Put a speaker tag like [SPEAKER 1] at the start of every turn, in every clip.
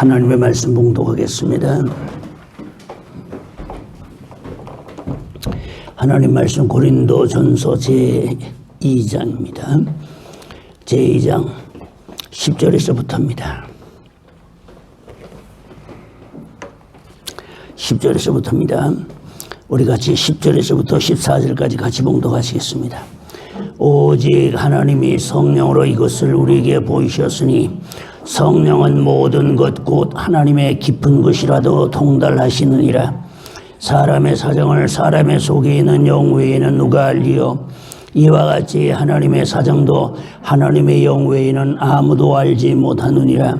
[SPEAKER 1] 하나님의 말씀 봉독하겠습니다. 하나님 말씀 고린도전서 제2장입니다. 제2장 10절에서부터입니다. 10절에서부터입니다. 우리 같이 10절에서부터 14절까지 같이 봉독하시겠습니다. 오직 하나님이 성령으로 이것을 우리에게 보이셨으니 성령은 모든 것 곧 하나님의 깊은 것이라도 통달하시느니라. 사람의 사정을 사람의 속에 있는 영 외에는 누가 알리요? 이와 같이 하나님의 사정도 하나님의 영 외에는 아무도 알지 못하느니라.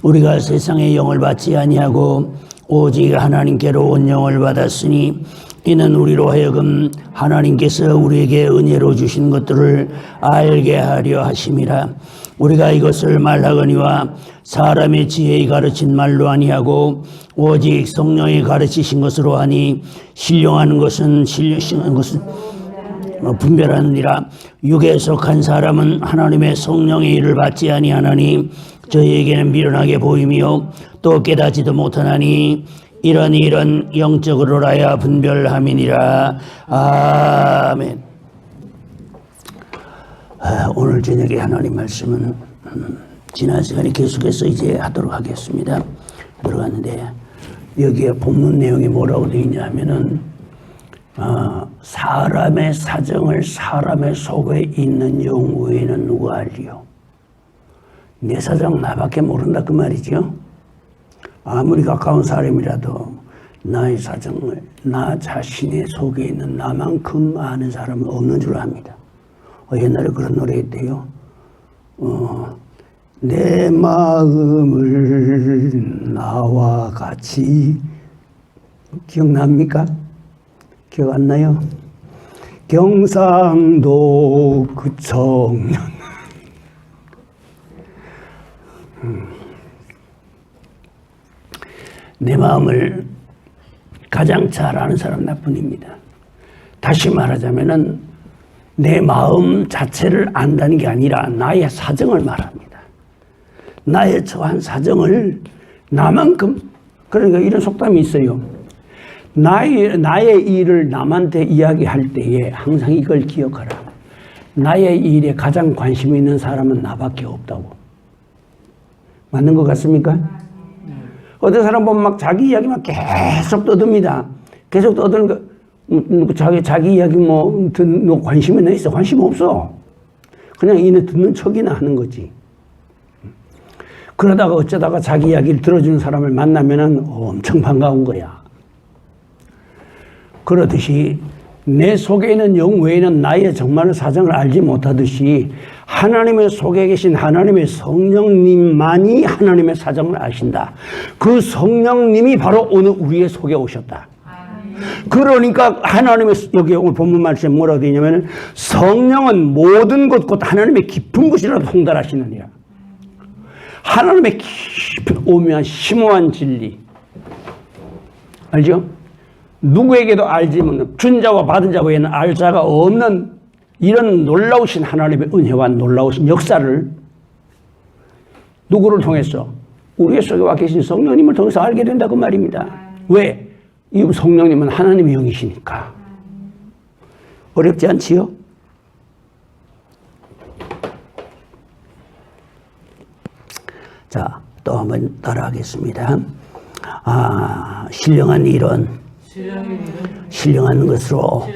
[SPEAKER 1] 우리가 세상의 영을 받지 아니하고 오직 하나님께로 온 영을 받았으니 이는 우리로 하여금 하나님께서 우리에게 은혜로 주신 것들을 알게 하려 하심이라. 우리가 이것을 말하거니와 사람의 지혜에 가르친 말로 아니하고 오직 성령이 가르치신 것으로 하니 신령한 것은 분별하느니라. 육에 속한 사람은 하나님의 성령의 일을 받지 아니하나니 저희에게는 미련하게 보이며 또 깨닫지도 못하나니 이런 영적으로라야 분별함이니라. 아멘. 오늘 저녁에 하나님 말씀은 지난 시간에 계속해서 이제 하도록 하겠습니다. 들어갔는데 여기에 본문 내용이 뭐라고 되어 있냐 하면은 사람의 사정을 사람의 속에 있는 영 외에는 누가 알리요? 내 사정 나밖에 모른다 그 말이죠. 아무리 가까운 사람이라도 나의 사정을 나 자신의 속에 있는 나만큼 아는 사람은 없는 줄 압니다. 옛날에 그런 노래 있대요. 내 마음을 나와 같이 기억납니까? 기억 안 나요? 경상도 그 청년 내 마음을 가장 잘 아는 사람 나뿐입니다. 다시 말하자면은 내 마음 자체를 안다는 게 아니라 나의 사정을 말합니다. 나의 처한 사정을 나만큼, 그러니까 이런 속담이 있어요. 나의 일을 남한테 이야기할 때에 항상 이걸 기억하라. 나의 일에 가장 관심 있는 사람은 나밖에 없다고. 맞는 것 같습니까? 어떤 사람 보면 막 자기 이야기만 계속 떠듭니다. 계속 떠드는 거, 자기 이야기 뭐 관심이 나 있어? 관심 없어. 그냥 이내 듣는 척이나 하는 거지. 그러다가 어쩌다가 자기 이야기를 들어주는 사람을 만나면은 엄청 반가운 거야. 그러듯이 내 속에 있는 영 외에는 나의 정말 사정을 알지 못하듯이 하나님의 속에 계신 하나님의 성령님만이 하나님의 사정을 아신다. 그 성령님이 바로 오늘 우리의 속에 오셨다. 그러니까 하나님의 여기 오늘 본문 말씀에 뭐라고 되어 있냐면 성령은 모든 것 곧 하나님의 깊은 것이라도 통달하시느니라. 하나님의 깊은 오묘한 심오한 진리 알죠? 누구에게도 알지 못하는 준 자와 받은 자 외에는 알 자가 없는 이런 놀라우신 하나님의 은혜와 놀라우신 역사를 누구를 통해서? 우리의 속에 와 계신 성령님을 통해서 알게 된다고 말입니다. 왜? 이 성령님은 하나님의 영이시니까. 어렵지 않지요? 자, 또 한번 따라하겠습니다. 신령한 일은 신령한 것으로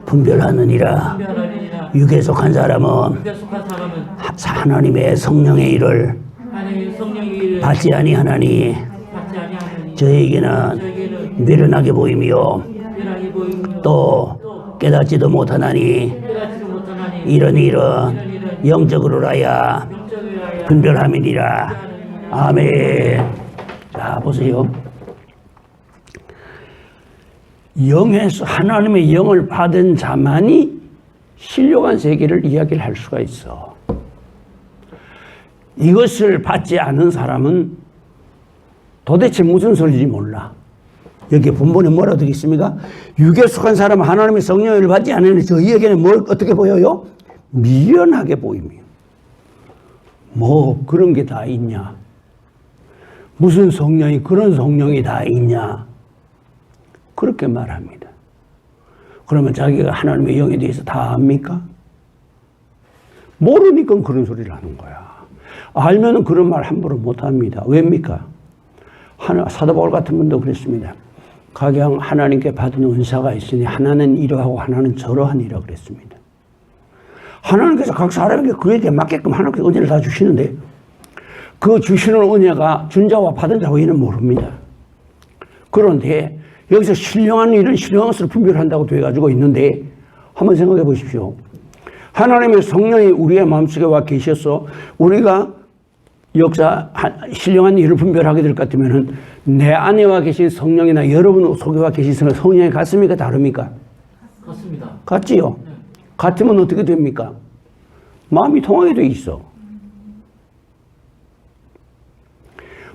[SPEAKER 1] 분별하느니라. 육에 속한 사람은 하나님의 성령의 일을 받지 아니하나니 저에게는 미련하게 보이며 또 깨닫지도 못하나니 이런 영적으로라야 분별함이니라. 아멘. 자, 보세요. 영에서 하나님의 영을 받은 자만이 신령한 세계를 이야기를 할 수가 있어. 이것을 받지 않은 사람은 도대체 무슨 소리인지 몰라. 여기 본문에 뭐라고 되어 있습니까? 육에 속한 사람은 하나님의 성령을 받지 않으니 저희에게는 뭘 어떻게 보여요? 미련하게 보이며. 뭐 그런 게 다 있냐? 무슨 성령이 그런 성령이 다 있냐? 그렇게 말합니다. 그러면 자기가 하나님의 영에 대해서 다 압니까? 모르니까 그런 소리를 하는 거야. 알면은 그런 말 함부로 못 합니다. 왜입니까? 사도 바울 같은 분도 그랬습니다. 각양 하나님께 받은 은사가 있으니 하나는 이러하고 하나는 저러하니라 그랬습니다. 하나님께서 각 사람에게 그에 대해 맞게끔 하나님께서 은혜를 다 주시는데 그 주시는 은혜가 준 자와 받은 자 외에는 모릅니다. 그런데 여기서 신령한 일은 신령한 것으로 분별한다고 돼가지고 있는데 한번 생각해 보십시오. 하나님의 성령이 우리의 마음속에 와 계셔서 우리가 신령한 일을 분별하게 될 것 같으면은 내 안에 와 계신 성령이나 여러분 속에 와 계신 성령이 같습니까? 다릅니까?
[SPEAKER 2] 같습니다.
[SPEAKER 1] 같지요? 네. 같으면 어떻게 됩니까? 마음이 통하게 돼 있어.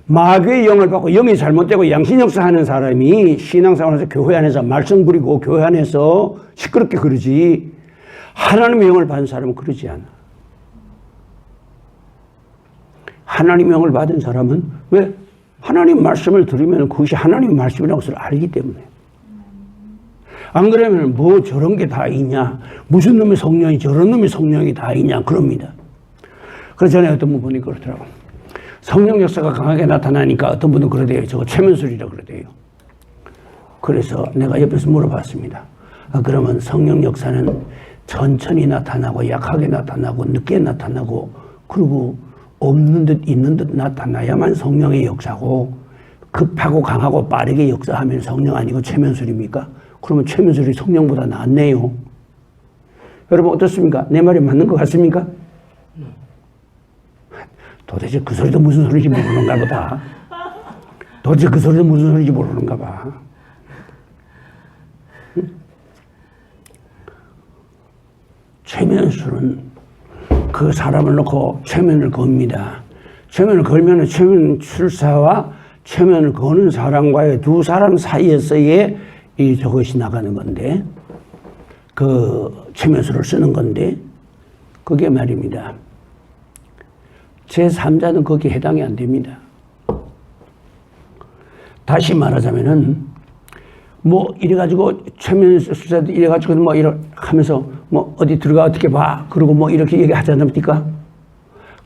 [SPEAKER 1] 마귀의 영을 받고 영이 잘못되고 양심역사 하는 사람이 신앙생활에서 교회 안에서 말썽 부리고 교회 안에서 시끄럽게 그러지 하나님의 영을 받은 사람은 그러지 않아. 하나님의 영을 받은 사람은 왜? 하나님 말씀을 들으면 그것이 하나님 말씀이라는 것을 알기 때문에. 안 그러면 뭐 저런 게 다 있냐? 무슨 놈의 성령이 저런 놈의 성령이 다 있냐? 그럽니다. 그래서 전에 어떤 분 보니까 그러더라고. 성령 역사가 강하게 나타나니까 어떤 분은 그러대요. 저거 최면술이라고 그러대요. 그래서 내가 옆에서 물어봤습니다. 그러면 성령 역사는 천천히 나타나고 약하게 나타나고 늦게 나타나고 그리고 없는 듯 있는 듯 나타나야만 성령의 역사고 급하고 강하고 빠르게 역사하면 성령 아니고 최면술입니까? 그러면 최면술이 성령보다 낫네요. 여러분 어떻습니까? 내 말이 맞는 것 같습니까? 도대체 그 소리도 무슨 소리인지 모르는가 보다. 도대체 그 소리도 무슨 소리인지 모르는가 봐. 최면술은 그 사람을 놓고 최면을 겁니다. 최면을 걸면 최면술사와 최면을 거는 사람과의 두 사람 사이에서의 저것이 나가는 건데 그 최면술을 쓰는 건데 그게 말입니다. 제3자는 거기에 해당이 안 됩니다. 다시 말하자면은 뭐 이래가지고 최면술사도 이래가지고 뭐 이렇게 하면서 뭐 어디 들어가 어떻게 봐 그러고 뭐 이렇게 얘기하지 않습니까?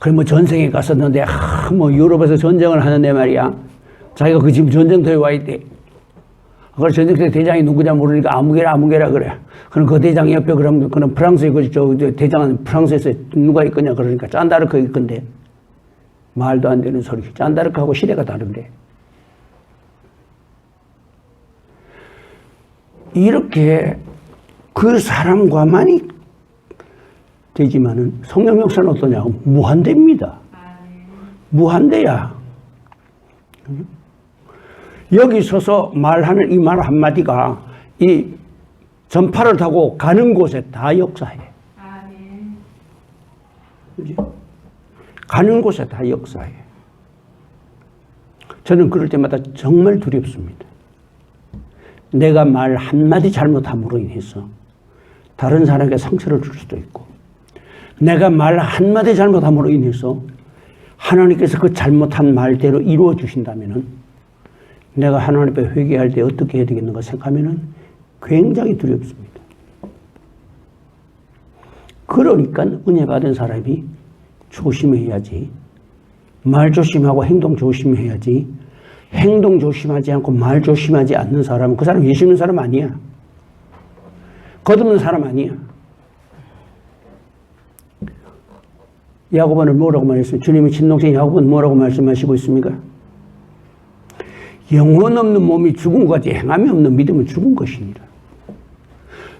[SPEAKER 1] 그래 뭐 전생에 갔었는데 뭐 유럽에서 전쟁을 하는데 말이야 자기가 그 지금 전쟁터에 와 있대. 그래서 전쟁터에 대장이 누구냐 모르니까 아무개라 그래. 그럼 그 대장 옆에 그럼 프랑스에 저 대장은 프랑스에서 누가 있거냐 그러니까 짠다르크 있건데 말도 안 되는 소리. 짠다르크하고 시대가 다른데. 이렇게 그 사람과만이 되지만은 성령 역사는 어떠냐고 무한대입니다. 무한대야. 여기 서서 말하는 이 말 한마디가 이 전파를 타고 가는 곳에 다 역사해. 그지? 가는 곳에 다 역사해. 저는 그럴 때마다 정말 두렵습니다. 내가 말 한마디 잘못함으로 인해서 다른 사람에게 상처를 줄 수도 있고 내가 말 한마디 잘못함으로 인해서 하나님께서 그 잘못한 말대로 이루어 주신다면은 내가 하나님 앞에 회개할 때 어떻게 해야 되겠는가 생각하면은 굉장히 두렵습니다. 그러니까 은혜 받은 사람이 조심해야지. 말 조심하고 행동 조심해야지. 행동 조심하지 않고 말 조심하지 않는 사람은 그 사람 예수 믿는 사람 아니야. 거듭는 사람 아니야. 야고보는 뭐라고 말했습니까? 주님의 친동생 야고보는 뭐라고 말씀하시고 있습니까? 영혼 없는 몸이 죽은 것 같이 행함이 없는 믿음은 죽은 것이니라.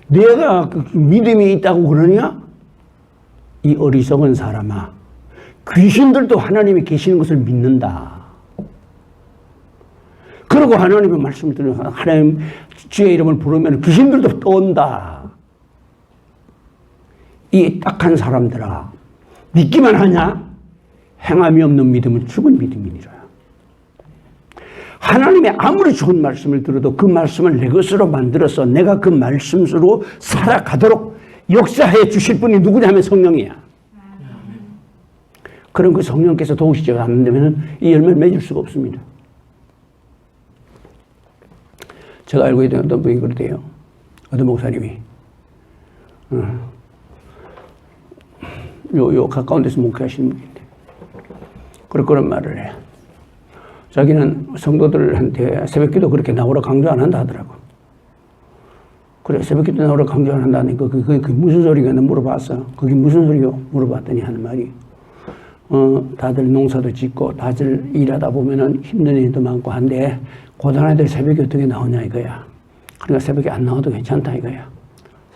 [SPEAKER 1] 내가 그 믿음이 있다고 그러냐? 이 어리석은 사람아. 귀신들도 하나님이 계시는 것을 믿는다. 그러고 하나님의 말씀을 들으면 하나님 주의 이름을 부르면 귀신들도 떠온다. 이 딱한 사람들아. 믿기만 하냐? 행함이 없는 믿음은 죽은 믿음이니라. 하나님이 아무리 좋은 말씀을 들어도 그 말씀을 내 것으로 만들어서 내가 그 말씀으로 살아가도록 역사해 주실 분이 누구냐 하면 성령이야. 그럼 그 성령께서 도우시지 않는다면 이 열매를 맺을 수가 없습니다. 제가 알고 있는 어떤 분이 그러대요. 어떤 목사님이. 요 가까운 데서 목회하시는 분인데. 그런 말을 해요. 자기는 성도들한테 새벽기도 그렇게 나오라 강조 안 한다 하더라고. 그래, 새벽기도 나오라 강조 안 한다니, 그게 무슨 소리가? 나 물어봤어. 그게 무슨 소리요? 물어봤더니 하는 말이, 다들 농사도 짓고, 다들 일하다 보면은 힘든 일도 많고 한데, 고단한 애들 새벽에 어떻게 나오냐 이거야. 그러니까 새벽에 안 나와도 괜찮다 이거야.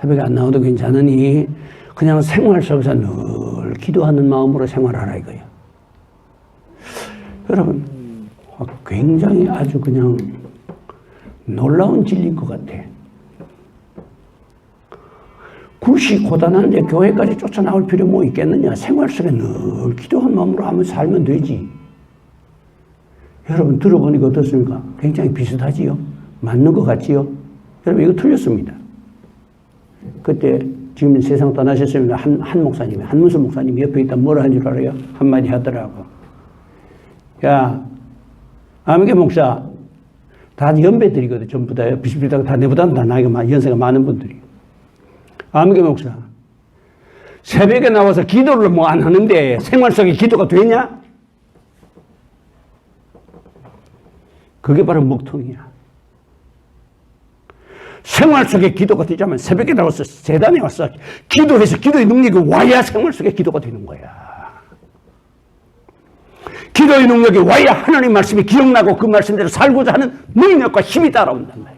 [SPEAKER 1] 새벽에 안 나와도 괜찮으니, 그냥 생활 속에서 늘 기도하는 마음으로 생활하라 이거야. 여러분, 굉장히 아주 그냥 놀라운 진리인 것 같아. 굿이 고단한데 교회까지 쫓아나올 필요 뭐 있겠느냐. 생활 속에 늘 기도한 마음으로 하면 살면 되지. 여러분 들어보니까 어떻습니까? 굉장히 비슷하지요? 맞는 것 같지요? 여러분 이거 틀렸습니다. 그때 지금 세상 떠나셨습니다. 한 목사님이, 한문수 목사님이 옆에 있다 뭐라 한 줄 알아요? 한마디 하더라고. 야, 아무개 목사, 다 연배들이거든. 전부 다 비슷비슷하고 다 내보다는 다 나이가 연세가 많은 분들이. 아무개 목사, 새벽에 나와서 기도를 뭐 안 하는데 생활 속에 기도가 되냐? 그게 바로 먹통이야. 생활 속에 기도가 되자면 새벽에 나와서 재단에 와서 기도해서 기도의 능력이 와야 생활 속에 기도가 되는 거야. 기도의 능력이 와야 하나님 말씀이 기억나고 그 말씀대로 살고자 하는 능력과 힘이 따라온단 말이야.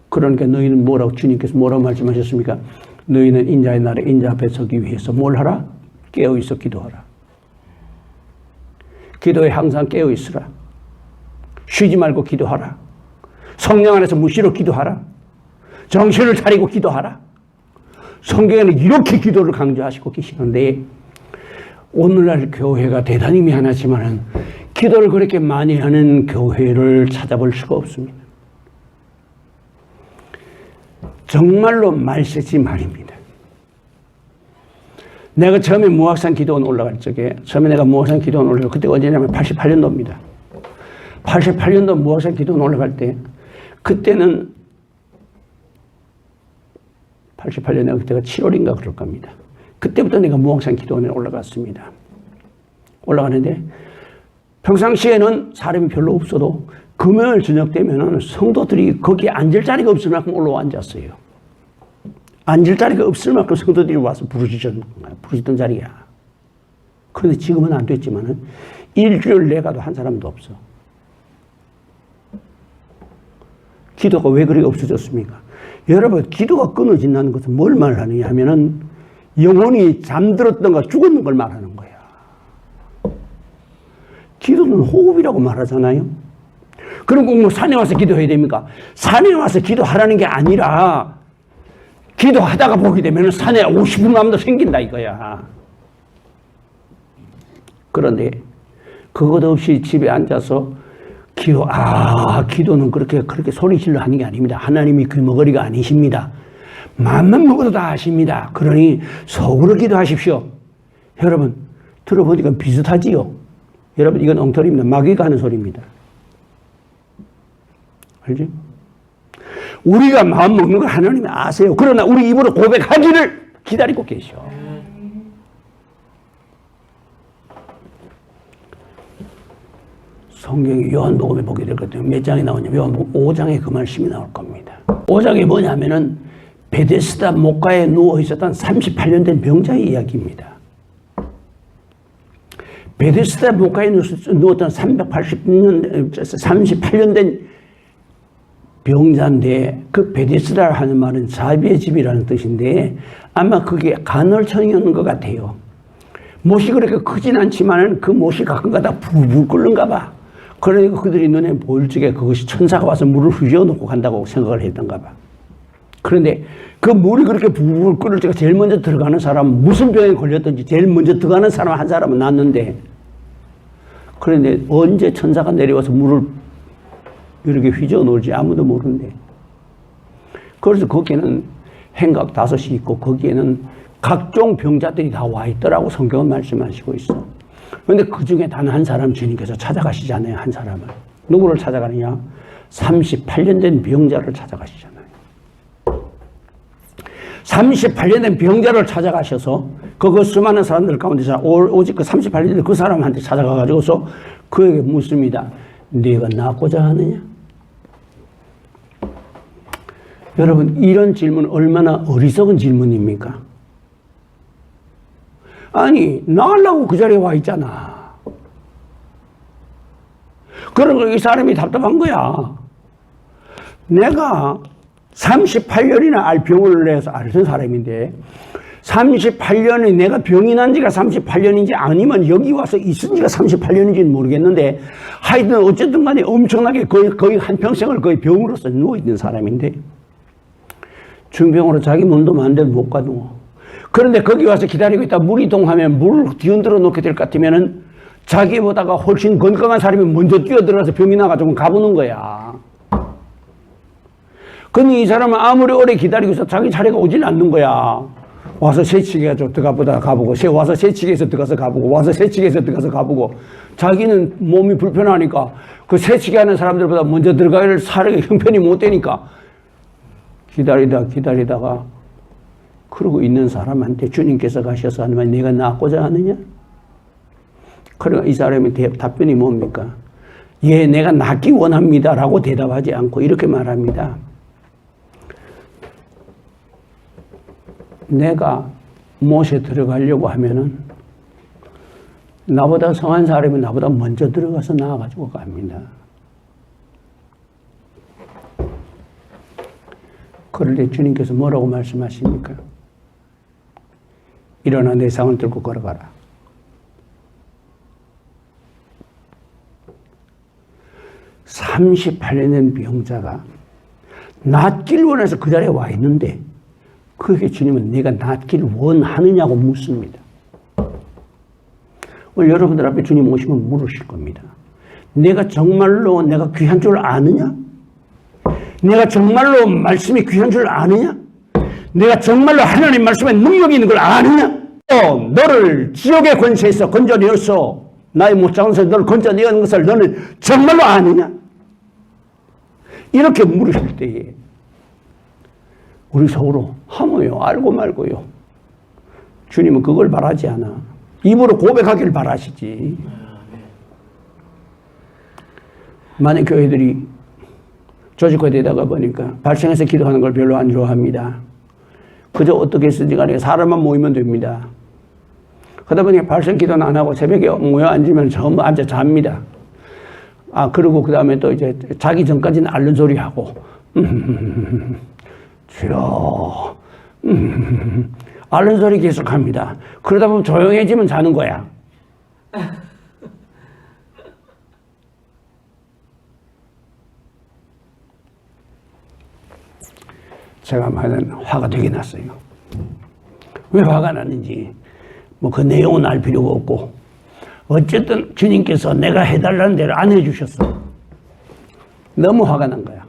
[SPEAKER 1] 그러니까 너희는 뭐라고, 주님께서 뭐라고 말씀하셨습니까? 너희는 인자의 날에 인자 앞에 서기 위해서 뭘 하라? 깨어있어 기도하라. 기도에 항상 깨어있으라. 쉬지 말고 기도하라. 성령 안에서 무시로 기도하라. 정신을 차리고 기도하라. 성경에는 이렇게 기도를 강조하시고 계시는데 오늘날 교회가 대단히 미안하지만 기도를 그렇게 많이 하는 교회를 찾아볼 수가 없습니다. 정말로 말세지 말입니다. 내가 처음에 무학산 기도원 올라갈 적에 처음에 내가 무학산 기도원 올라갈 그때가 언제냐면 88년도입니다. 88년도 무학산 기도원 올라갈 때 그때는 88년에 그때가 7월인가 그럴 겁니다. 그때부터 내가 무학산 기도원에 올라갔습니다. 올라가는데 평상시에는 사람이 별로 없어도 금요일 저녁 되면은 성도들이 거기에 앉을 자리가 없을 만큼 올라와 앉았어요. 앉을 자리가 없을 만큼 성도들이 와서 부르시던 자리야. 그런데 지금은 안 됐지만은 일주일 내가도 한 사람도 없어. 기도가 왜 그리 없어졌습니까? 여러분, 기도가 끊어진다는 것은 뭘 말하느냐 하면은 영혼이 잠들었던가 죽었는 걸 말하는 거야. 기도는 호흡이라고 말하잖아요. 그럼 꼭 뭐 산에 와서 기도해야 됩니까? 산에 와서 기도하라는 게 아니라 기도하다가 보게 되면 산에 오고 싶은 마음도 생긴다 이거야. 그런데 그것 없이 집에 앉아서 기도는 그렇게 소리질러 하는 게 아닙니다. 하나님이 귀머거리가 아니십니다. 마음만 먹어도 다 아십니다. 그러니 속으로 기도하십시오. 여러분, 들어보니까 비슷하지요? 여러분, 이건 엉터리입니다. 마귀가 하는 소리입니다. 알지? 우리가 마음 먹는 걸 하나님이 아세요. 그러나 우리 입으로 고백하기를 기다리고 계셔. 성경이 요한복음에 보게 될 것 같아요. 몇 장이 나오냐면 요한복음 5장에 그 말씀이 나올 겁니다. 5장이 뭐냐면은 베데스다 목가에 누워 있었던 38년 된 병자의 이야기입니다. 베데스다 목가에 누웠던 38년 된 병자인데 그 베데스다 하는 말은 자비의 집이라는 뜻인데 아마 그게 간헐천이었는 것 같아요. 못이 그렇게 크진 않지만 그 못이 가끔가다 부부 끓는가 봐. 그러니까 그들이 눈에 보일 적에 그것이 천사가 와서 물을 휘저어놓고 간다고 생각을 했던가 봐. 그런데 그 물이 그렇게 부부 끓을 적에 제일 먼저 들어가는 사람은 무슨 병에 걸렸든지 제일 먼저 들어가는 사람 한 사람은 났는데 그런데 언제 천사가 내려와서 물을 이렇게 휘저어 놓을지 아무도 모르는데 그래서 거기에는 행각 5이 있고 거기에는
[SPEAKER 2] 각종 병자들이 다 와 있더라고 성경은 말씀하시고 있어. 그런데 그 중에 단 한 사람 주님께서 찾아가시잖아요. 한 사람을. 누구를 찾아가느냐? 38년 된 병자를 찾아가시잖아요. 38년 된 병자를 찾아가셔서 그 수많은 사람들 가운데서 오직 그 38년 된 그 사람한테 찾아가가지고서 그에게 묻습니다. 네가 낫고자 하느냐? 여러분, 이런 질문 얼마나 어리석은 질문입니까? 아니, 나으려고 그 자리에 와 있잖아. 그러니까 이 사람이 답답한 거야. 내가 38년이나 알병을 내서 앓은 사람인데 38년이 내가 병이 난 지가 38년인지 아니면 여기 와서 있은 지가 38년인지는 모르겠는데 하여튼 어쨌든 간에 엄청나게 거의 한평생을 거의 병으로서 누워있는 사람인데 중병으로 자기 몸도 마음대로 못 가두고 그런데 거기 와서 기다리고 있다 물이 동하면 물을 뒤흔들어 놓게 될 것 같으면은 자기보다가 훨씬 건강한 사람이 먼저 뛰어들어가서 병이 나가지고 가보는 거야. 근데 이 사람은 아무리 오래 기다리고 있어 자기 차례가 오질 않는 거야. 와서 새치기 해서 들어가보다 가보고, 와서 새치기 해서 들어가서 가보고, 와서 새치기 해서 들어가서 가보고, 자기는 몸이 불편하니까 그 새치기 하는 사람들보다 먼저 들어갈 사례가 형편이 못 되니까 기다리다가 그러고 있는 사람한테 주님께서 가셔서 하나님 내가 낫고자 하느냐? 그러니까 이 사람의 답변이 뭡니까? 예, 내가 낫기 원합니다 라고 대답하지 않고 이렇게 말합니다. 내가 못에 들어가려고 하면은 나보다 성한 사람이 나보다 먼저 들어가서 나와가지고 갑니다. 그럴 때 주님께서 뭐라고 말씀하십니까? 일어나 내 상을 들고 걸어가라. (38년) 된 병자가 낫길 원해서 그 자리에 와 있는데 그게 주님은 내가 낫길 원하느냐고 묻습니다. 오늘 여러분들 앞에 주님 오시면 물으실 겁니다. 내가 정말로 내가 귀한 줄 아느냐? 내가 정말로 말씀이 귀한 줄 아느냐? 내가 정말로 하나님 말씀에 능력이 있는 걸 아느냐? 너를 지옥의 권세에서 건져내어서 나의 못 잡은 것을 너를 건져내는 것을 너는 정말로 아느냐? 이렇게 물으실 때에 우리 속으로 하모요 알고 말고요. 주님은 그걸 바라지 않아. 입으로 고백하기를 바라시지. 많은 교회들이 조직화되다가 보니까 발생해서 기도하는 걸 별로 안 좋아합니다. 그저 어떻게 쓰지 간에 사람만 모이면 됩니다. 그러다 보니까 발생 기도는 안 하고 새벽에 모여 앉으면 전부 앉아 잡니다. 그리고 그 다음에 또 이제 자기 전까지는 앓는 소리 하고 주여 앓는 소리 계속 합니다. 그러다 보면 조용해지면 자는 거야. 제가 말하는 화가 되게 났어요. 왜 화가 났는지 뭐 그 내용은 알 필요가 없고 어쨌든 주님께서 내가 해달라는 대로 안 해주셨어. 너무 화가 난 거야.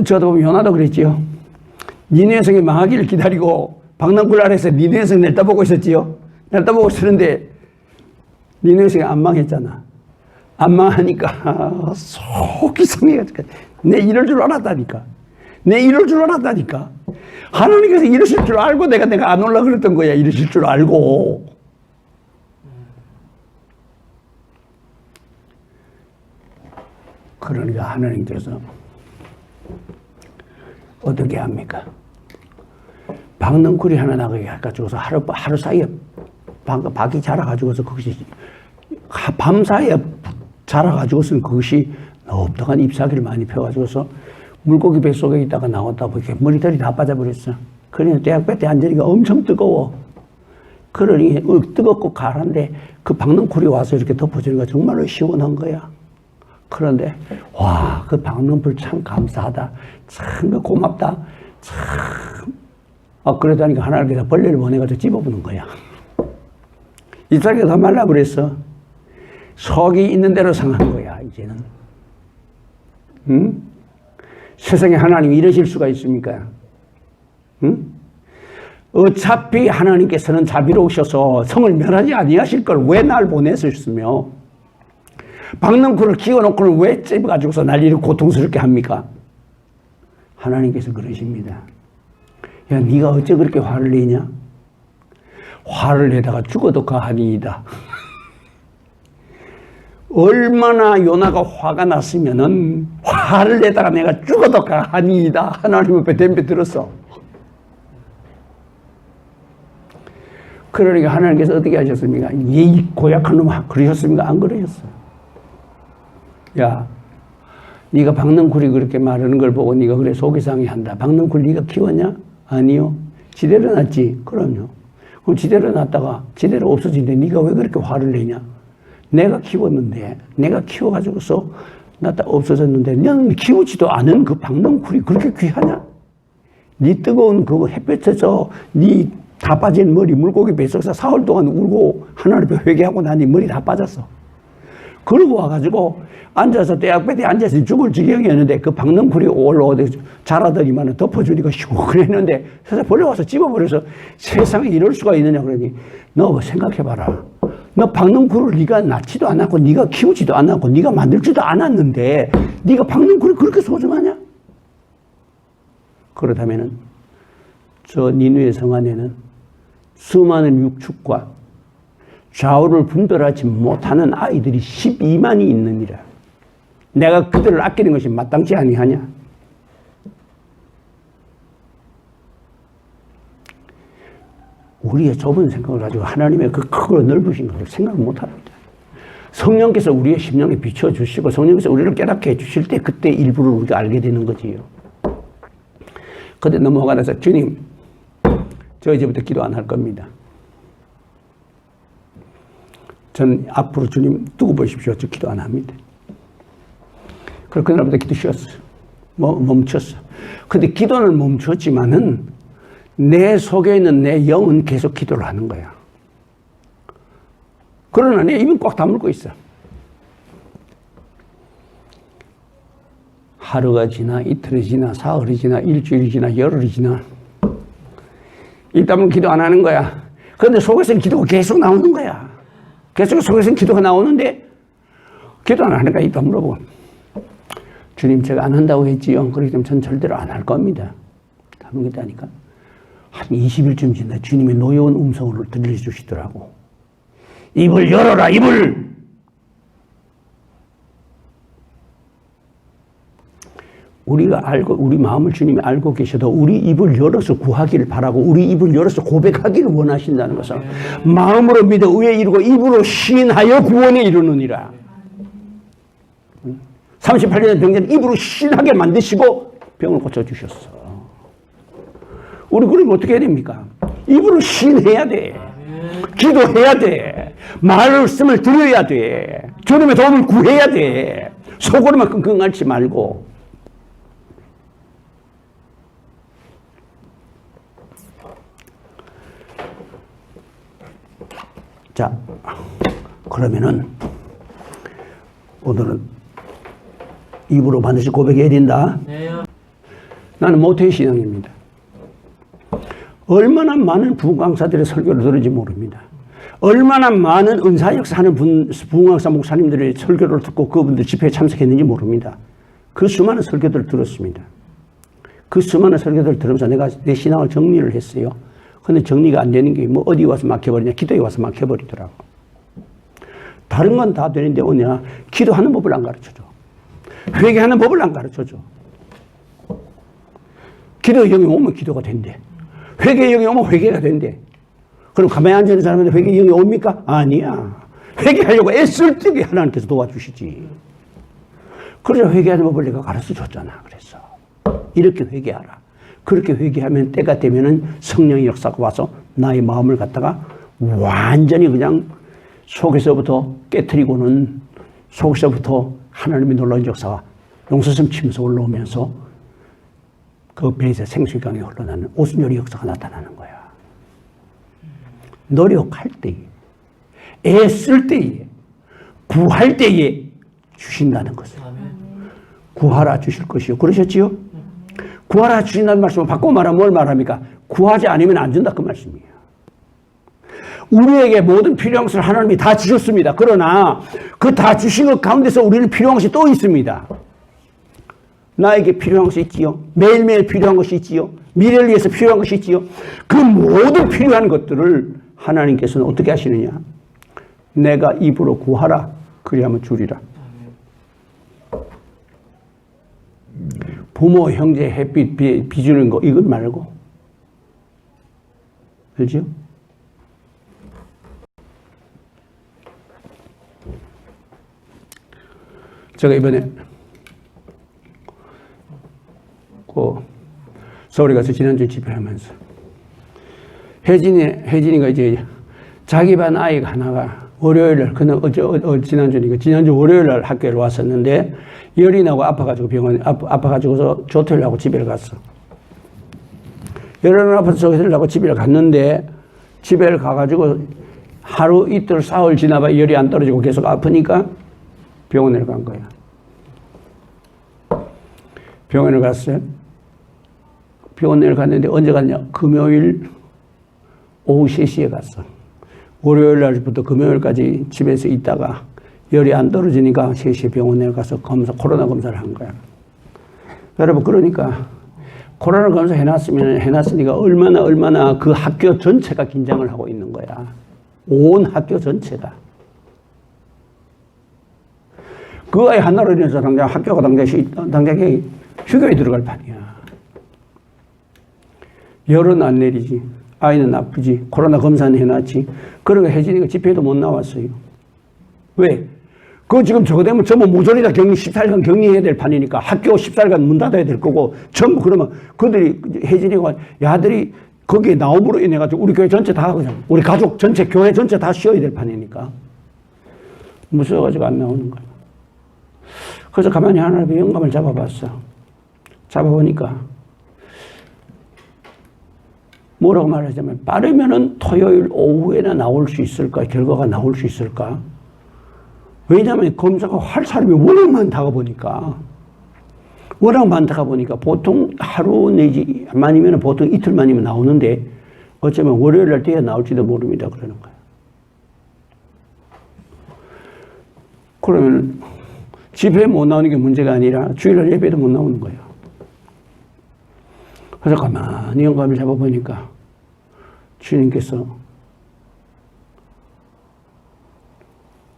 [SPEAKER 2] 저도 보면 요나도 그랬지요. 니네 성이 망하기를 기다리고 방랑굴 아래에서 니네 성 내다보고 있었지요. 내다보고 있었는데 니네 성이 안 망했잖아. 안 망하니까 속이 상해가지고 내 이럴 줄 알았다니까. 내 이럴 줄 알았다니까. 하나님께서 이러실 줄 알고 내가 안 올라 그랬던 거야. 이러실 줄 알고. 그러니까 하나님께서 어떻게 합니까? 박넝쿨이 하나 나가게 해가지고서 하루 사이에 박이 자라가지고서 그것이 밤사이에 자라가지고서는 그것이 넓적한 잎사귀를 많이 펴가지고서 물고기 뱃속에 있다가 나왔다 보니까 머리털이 다 빠져버렸어. 그러니 대학볕에 앉으니까 엄청 뜨거워. 그러니 뜨겁고 가란데 그 박넝쿨이 와서 이렇게 덮어주니까 정말로 시원한 거야. 그런데 와, 그 박넝쿨 참 감사하다. 참 고맙다. 참. 그러다니까 하나님께서 벌레를 보내가지고 집어보는 거야. 잎사귀가 다 말라버렸어. 속이 있는 대로 상하는 거야, 이제는. 응? 세상에 하나님이 이러실 수가 있습니까? 응? 어차피 하나님께서는 자비로우셔서 성을 멸하지 아니하실 걸 왜 날 보내셨으며 박넝쿨을 키워놓고는 왜 찝어가지고서 날 이렇게 고통스럽게 합니까? 하나님께서 그러십니다. 야, 네가 어째 그렇게 화를 내냐? 화를 내다가 죽어도 가하니이다. 얼마나 요나가 화가 났으면은 화를 내다가 내가 죽어도 가하니이다. 하나님 앞에 덤벼 들었어. 그러니까 하나님께서 어떻게 하셨습니까? 이 고약한 놈아, 그러셨습니까? 안 그러셨어요. 야, 네가 박넝쿨이 그렇게 말하는 걸 보고 네가 그래 속이 상해한다. 박넝쿨 네가 키웠냐? 아니요. 지대로 놨지? 그럼요. 그럼 지대로 놨다가 지대로 없어진데 네가 왜 그렇게 화를 내냐? 내가 키웠는데, 내가 키워가지고서 놨다 없어졌는데 너는 키우지도 않은 그 박넝쿨이 그렇게 귀하냐? 네 뜨거운 그 햇볕에서 네 다 빠진 머리 물고기 뱃속에서 사흘 동안 울고 하나님 앞에 회개하고 나니 머리 다 빠졌어. 그러고 와가지고 앉아서 대학배에 앉아서 죽을 지경이었는데 그 박넝쿨이 올라오더 자라더니만 덮어주니까 시원했는데 세상 벌려와서 집어버려서 세상에 이럴 수가 있느냐 그러니 너 생각해봐라. 너 박넝쿨을 네가 낳지도 않았고 네가 키우지도 않았고 네가 만들지도 않았는데 네가 박넝쿨이 그렇게 소중하냐? 그렇다면은 저 니누의 성 안에는 수많은 육축과 좌우를 분별하지 못하는 아이들이 12만이 있느니라. 내가 그들을 아끼는 것이 마땅치 아니하냐? 우리의 좁은 생각을 가지고 하나님의 그 크고 넓으신 것을 생각을 못합니다. 성령께서 우리의 심령에 비춰주시고 성령께서 우리를 깨닫게 해주실 때 그때 일부를 우리가 알게 되는 거지요. 그때 넘어가서 주님, 저 이제부터 기도 안 할 겁니다. 전 앞으로 주님 두고 보십시오. 저 기도 안 합니다. 그래서 그날부터 기도 쉬었어요. 멈췄어. 근데 기도는 멈췄지만은 내 속에 있는 내 영은 계속 기도를 하는 거야. 그러나 내 입은 꽉 다물고 있어. 하루가 지나 이틀이 지나 사흘이 지나 일주일이 지나 열흘이 지나 일단은 기도 안 하는 거야. 그런데 속에서는 기도가 계속 나오는 거야. 계속 속에서는 기도가 나오는데 기도 안 하니까 이따 물어보고 주님 제가 안 한다고 했지요. 그렇기 때문에 전 절대로 안 할 겁니다. 하겠다니까 한 20일쯤 지나 주님의 노여운 음성을 들려주시더라고. 입을 열어라 입을. 우리가 알고 우리 마음을 주님이 알고 계셔도 우리 입을 열어서 구하기를 바라고 우리 입을 열어서 고백하기를 원하신다는 것은 마음으로 믿어 의에 이루고 입으로 시인하여 구원에 이르느니라. 38년의 병자는 입으로 시인하게 만드시고 병을 고쳐주셨어. 우리 그럼 어떻게 해야 됩니까? 입으로 시인해야 돼. 기도해야 돼. 말씀을 드려야 돼. 주님의 도움을 구해야 돼. 속으로만 끙끙 앓지 말고. 자, 그러면은 오늘은 입으로 반드시 고백해야 된다. 네. 나는 모태 신앙입니다. 얼마나 많은 부흥강사들의 설교를 들은지 모릅니다. 얼마나 많은 은사 역사하는 부흥강사 목사님들의 설교를 듣고 그분들 집회에 참석했는지 모릅니다. 그 수많은 설교들을 들었습니다. 그 수많은 설교들을 들으면서 내가 내 신앙을 정리를 했어요. 근데 정리가 안 되는 게 뭐 어디 와서 막혀버리냐, 기도에 와서 막혀버리더라고. 다른 건 다 되는데 뭐냐, 기도하는 법을 안 가르쳐줘. 회개하는 법을 안 가르쳐줘. 기도의 영이 오면 기도가 된대. 회개의 영이 오면 회개가 된대. 그럼 가만히 앉아있는 사람한테 회개의 영이 옵니까? 아니야. 회개하려고 애쓸 때 하나님께서 도와주시지. 그래서 회개하는 법을 내가 가르쳐 줬잖아. 그래서 이렇게 회개하라. 그렇게 회개하면 때가 되면은 성령의 역사가 와서 나의 마음을 갖다가 완전히 그냥 속에서부터 깨트리고는 속에서부터 하나님의 놀라운 역사가 용서섬 치면서 올라오면서 그 배에서 생수강이 흘러나는 오순절의 역사가 나타나는 거야. 노력할 때에, 애쓸 때에, 구할 때에 주신다는 것을. 구하라 주실 것이요. 그러셨지요? 구하라 주신다는 말씀을 바꿔 말하면 뭘 말합니까? 구하지 않으면 안 준다 그 말씀이에요. 우리에게 모든 필요한 것을 하나님이 다 주셨습니다. 그러나 그 다 주신 것 가운데서 우리는 필요한 것이 또 있습니다. 나에게 필요한 것이 있지요. 매일매일 필요한 것이 있지요. 미래를 위해서 필요한 것이 있지요. 그 모든 필요한 것들을 하나님께서는 어떻게 하시느냐? 내가 입으로 구하라. 그리하면 주리라. 부모, 형제, 햇빛, 비 주는 거 이것 말고. 알죠? 제가 이번에 서울에 가서 지난주에 집회하면서 혜진이가 이제 자기 반 아이가 하나가 월요일날 지난주 월요일날 학교에 왔었는데 열이 나고 아파가지고 아파가지고서 조퇴를 하고 집에 갔어. 열이 아파서 조퇴를 하고 집에 갔는데 집에 가가지고 하루 이틀 사흘 지나봐 열이 안 떨어지고 계속 아프니까 병원에 간 거야. 병원에 갔어요. 병원에 갔는데 언제 갔냐? 금요일 오후 3시에 갔어. 월요일 날부터 금요일까지 집에서 있다가 열이 안 떨어지니까 3시에 병원에 가서 코로나 검사를 한 거야. 여러분, 그러니까 코로나 검사 해놨으니까 얼마나 그 학교 전체가 긴장을 하고 있는 거야. 온 학교 전체가. 그 아이 하나로 인해서 당장 학교가 당장 휴교에 들어갈 판이야. 열은 안 내리지. 아이는 아프지. 코로나 검사는 해놨지. 그러니까 혜진이가 집회도 못 나왔어요. 왜? 그거 지금 저거 되면 전부 모조리다 14일간 격리해야 될 판이니까 학교 14일간 문 닫아야 될 거고 전부 그러면 그들이 혜진이가 야들이 거기에 나옴으로 인해가지고 우리 교회 전체 다 그냥 우리 가족 전체 교회 전체 다 쉬어야 될 판이니까 무서워가지고 안 나오는 거야. 그래서 가만히 하나님의 영감을 잡아봤어. 잡아보니까 뭐라고 말하자면 빠르면은 토요일 오후에나 나올 수 있을까? 결과가 나올 수 있을까? 왜냐하면 검사가 할 사람이 워낙 많다가 보니까 보통 하루 내지 아니면 보통 이틀만이면 나오는데 어쩌면 월요일 날 뒤에 나올지도 모릅니다. 그러는 거야. 그러면 집회에 못 나오는 게 문제가 아니라 주일날 예배도 못 나오는 거예요. 그래서 가만히 영감을 잡아보니까 주님께서